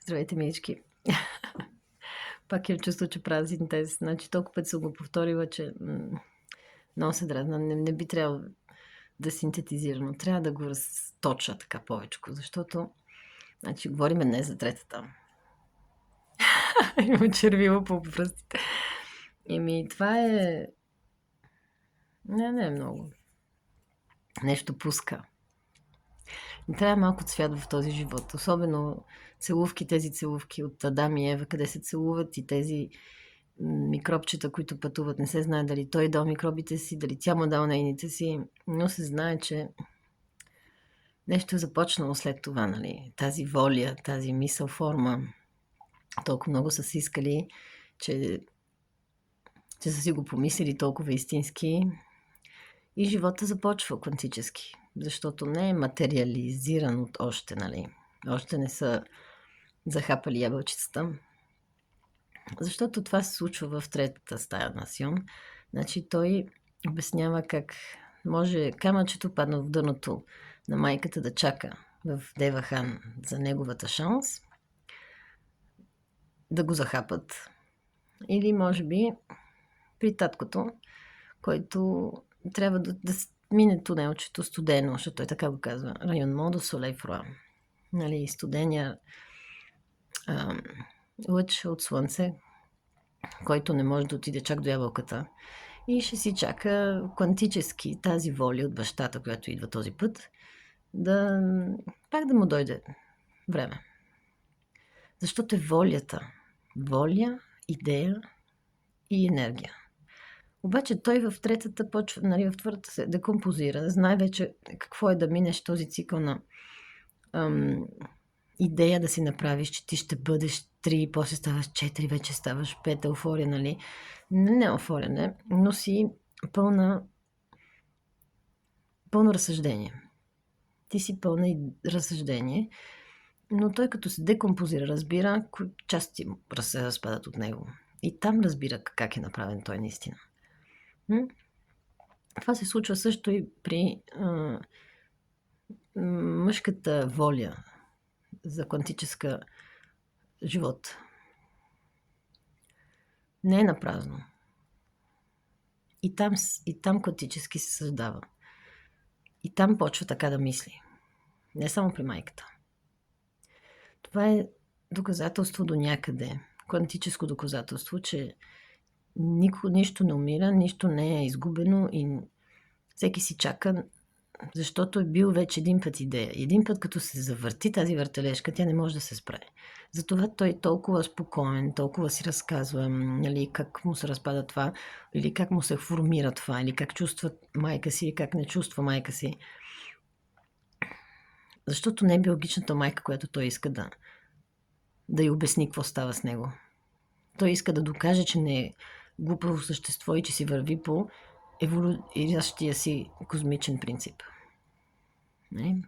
Здравейте, милички. Пак имам чувство, че правя синтез. Значи толкова път съм го повторила, че много се дразна. Не би трябвало да синтетизирам, но трябва да го разточа така повечко, защото значи говорим днес за третата. Има червило по пръстите. Това е... Не е много. Нещо пуска. Не трябва малко цвят в този живот. Особено тези целувки от Адам и Ева, къде се целуват и тези микробчета, които пътуват. Не се знае дали той дал микробите си, дали тя му дал нейните си, но се знае, че нещо е започнало след това, нали? Тази воля, тази мисъл форма. Толкова много са си искали, че са си го помислили толкова истински. И живота започва квантически, защото не е материализиран от още, нали? Още не са захапали ябълчицата. Защото това се случва в третата стая на Сион. Значи той обяснява как може камъчето падна в дъното на майката да чака в Девахан за неговата шанс да го захапат. Или може би при таткото, който трябва да мине тунелчето студено, защото той така го казва. Район Модо Солей Фруа. Нали, студения лъч от слънце, който не може да отиде чак до ябълката. И ще си чака квантически тази воля от бащата, която идва този път, пак да му дойде време. Защото е волята. Воля, идея и енергия. Обаче той в третата почва, нали, в твърдата се декомпозира. Знае вече какво е да минеш този цикъл на идея да си направиш, че ти ще бъдеш 3, после ставаш 4, вече ставаш 5, еуфория, нали? Не еуфория, не, но си пълно разсъждение. Ти си пълна и разсъждение, но той като се декомпозира, разбира, кои части се разпадат от него. И там разбира как е направен той наистина. Това се случва също и при мъжката воля за квантическа живот. Не е напразно. И там квантически се създава. И там почва така да мисли. Не само при майката. Това е доказателство до някъде. Квантическо доказателство, че нищо не умира, нищо не е изгубено и всеки си чака, защото е бил вече един път идея. Един път като се завърти тази въртележка, тя не може да се спре. Затова той толкова спокоен, толкова си разказва, нали, как му се разпада това, или как му се формира това, или как чувства майка си, или как не чувства майка си. Защото не е биологичната майка, която той иска да й обясни какво става с него. Той иска да докаже, че не е глупаво същество и че си върви по еволюиращия си космичен принцип. Не?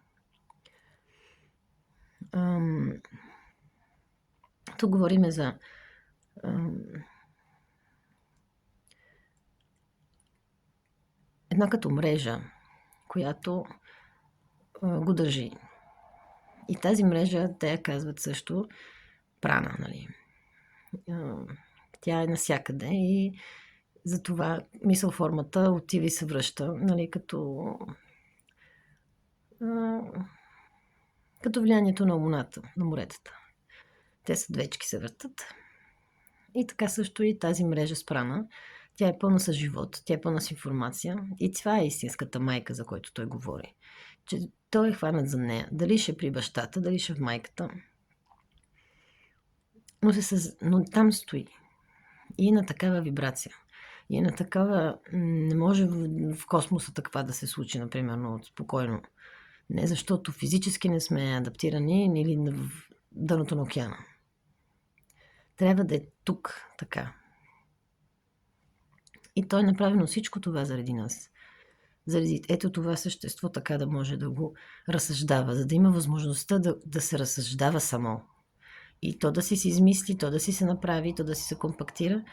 Тук говорим за една като мрежа, която го държи. И тази мрежа, те я казват също прана, нали? Тя е навсякъде и затова мисъл формата отива и се връща, нали, като влиянието на луната, на моретата. Те са двечки се въртат. И така също и тази мрежа с прана. Тя е пълна с живот, тя е пълна с информация. И това е истинската майка, за който той говори. Че той е хванат за нея. Дали ще при бащата, дали ще в майката. Но там стои. И на такава вибрация. И на такава... Не може в космоса такова да се случи, например, спокойно. Не защото физически не сме адаптирани или в дъното на океана. Трябва да е тук така. И той е направено всичко това заради нас. Заради ето това същество така да може да го разсъждава, за да има възможността да се разсъждава само. И то да си се измисли, то да си се направи, то да си се компактира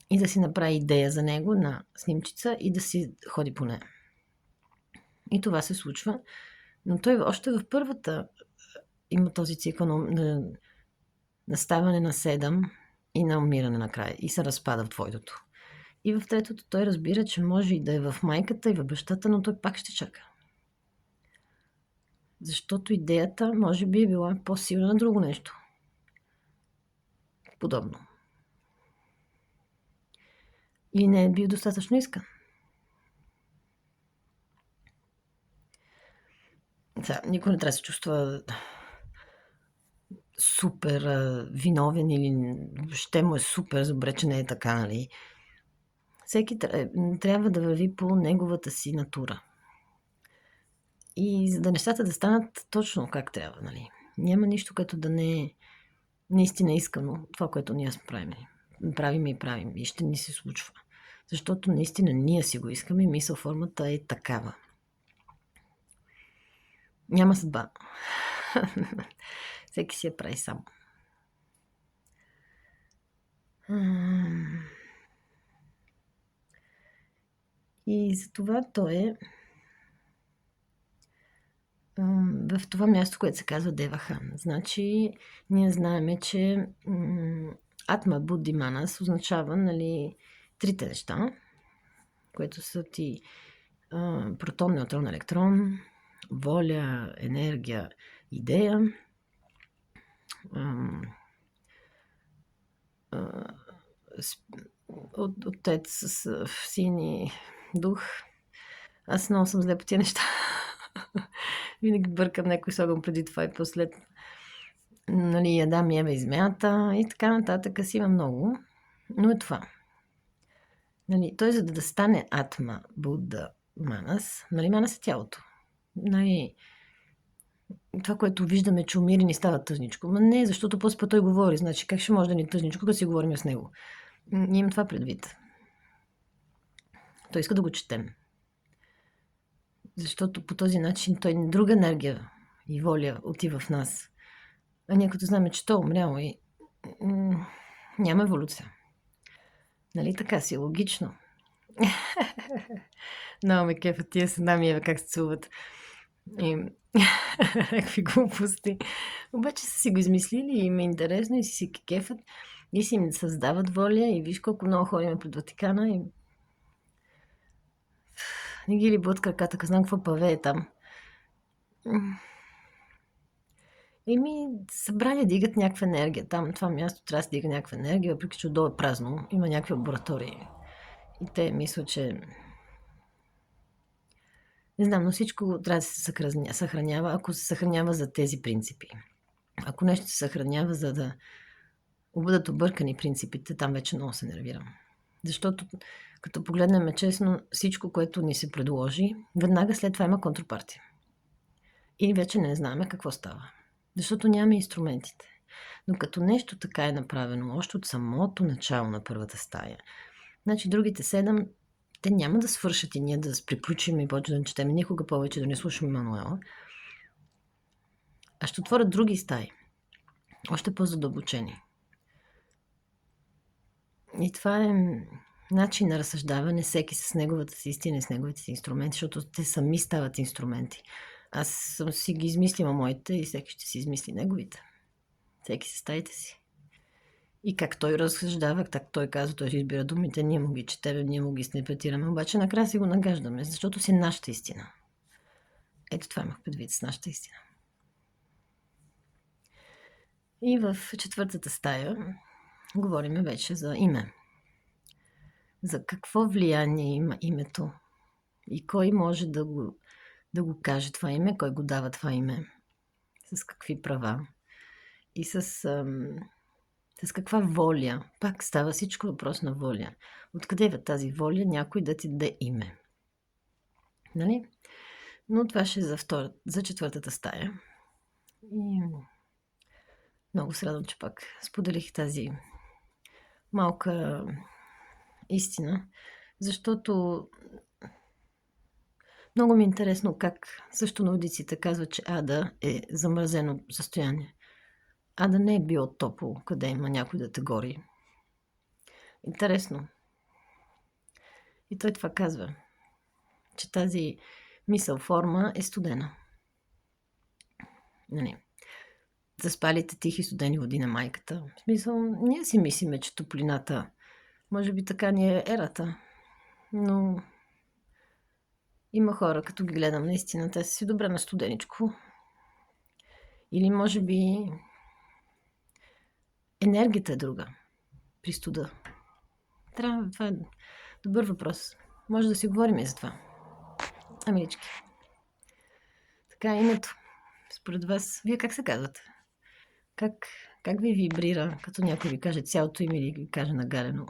и да си направи идея за него на снимчица и да си ходи по нея. И това се случва. Но той още в първата има този цикъл на на ставане на 7 и на умиране накрая. И се разпада в двойното. И в третото той разбира, че може и да е в майката и в бащата, но той пак ще чака. Защото идеята може би е била по-силна на друго нещо. Подобно. Или не е бил достатъчно искан. Сега, никой не трябва да се чувства супер виновен или въобще му е супер добре, че не е така, нали? Всеки трябва да върви по неговата си натура. И за да нещата да станат точно как трябва, нали? Няма нищо, като да не е наистина искано това, което ние правим и правим. И ще ни се случва. Защото наистина ние си го искаме и мисъл формата е такава. Няма съдба. Всеки си я прави сам. И затова той е в това място, което се казва Девахан. Значи, ние знаеме, че Атма Будди Манас означава, нали, трите неща, които са ти протон, неутрон, електрон, воля, енергия, идея, отец с сини дух. Аз много съм зле по тия неща. Винаги бъркам някой слагам преди това и послед. Нали, Адам и Ева и змията и така нататък. Си има много. Но е това. Нали, той за да стане Атма, Будда, Манас, нали, Манас е тялото. Нали, това, което виждаме, че умира ни става тъжничко. Но не, защото после той говори. Значи, как ще може да ни е тъжничко, когато си говорим с него? Имам това предвид. Той иска да го четем. Защото по този начин той друга енергия и воля отива в нас. А ние като знаем, че той е умрял и няма еволюция. Нали така си, логично. Много ме кефа тия с Адам и Ева как се целуват. И какви глупости. Обаче са си го измислили и им е интересно и си кефат и си им създават воля и виж колко много ходим пред Ватикана и не ги ли бъдат краката, къде знам какво паве там. Събрали дигат някаква енергия. Там това място трябва да се дига някаква енергия, въпреки че отдолу е празно. Има някакви лаборатории. И те мислят, че не знам, но всичко трябва да се съхранява, ако се съхранява за тези принципи. Ако нещо се съхранява, за да бъдат объркани принципите, там вече много се нервирам. Защото, като погледнем честно, всичко, което ни се предложи, веднага след това има контрапартия. И вече не знаем какво става. Защото нямаме инструментите. Но като нещо така е направено, още от самото начало на първата стая, значи другите 7, те няма да свършат и ние да приключим и почне да четем никога повече, да не слушаме Мануела, а ще отворят други стаи, още по-задълбочени. И това е начин на разсъждаване, всеки с неговата си истина и с неговите си инструменти, защото те сами стават инструменти. Аз съм си ги измислила моите и всеки ще си измисли неговите. Всеки се стаите си. И как той разсъждава, как той казва, той ще избира думите, ние му ги четем, ние му ги снепетираме, обаче накрая си го нагаждаме, защото си нашата истина. Ето това имах предвид с нашата истина. И в четвъртата стая говорим вече за име. За какво влияние има името и кой може да го каже това име, кой го дава това име, с какви права и с каква воля. Пак става всичко въпрос на воля. Откъде е тази воля някой да ти даде име? Нали? Но това ще е за четвъртата стая. И много се радвам, че пак споделих тази малка истина, защото много ми е интересно как също наудиците казват, че Ада е замразено състояние. Ада не е било топло, къде има някой да те гори. Интересно. И той това казва, че тази мисъл форма е студена. Нали. заспалите тихи студени води на майката. В смисъл, ние си мислиме, че топлината, може би така ни е ерата, но има хора, като ги гледам, наистина, те са си добре на студеничко. Или може би енергията е друга при студа. Това е добър въпрос. Може да си говорим и за това. Амилички. Така, името. Според вас, вие как се казвате? Как ви вибрира, като някой ви каже цялото име или ви каже нагалено?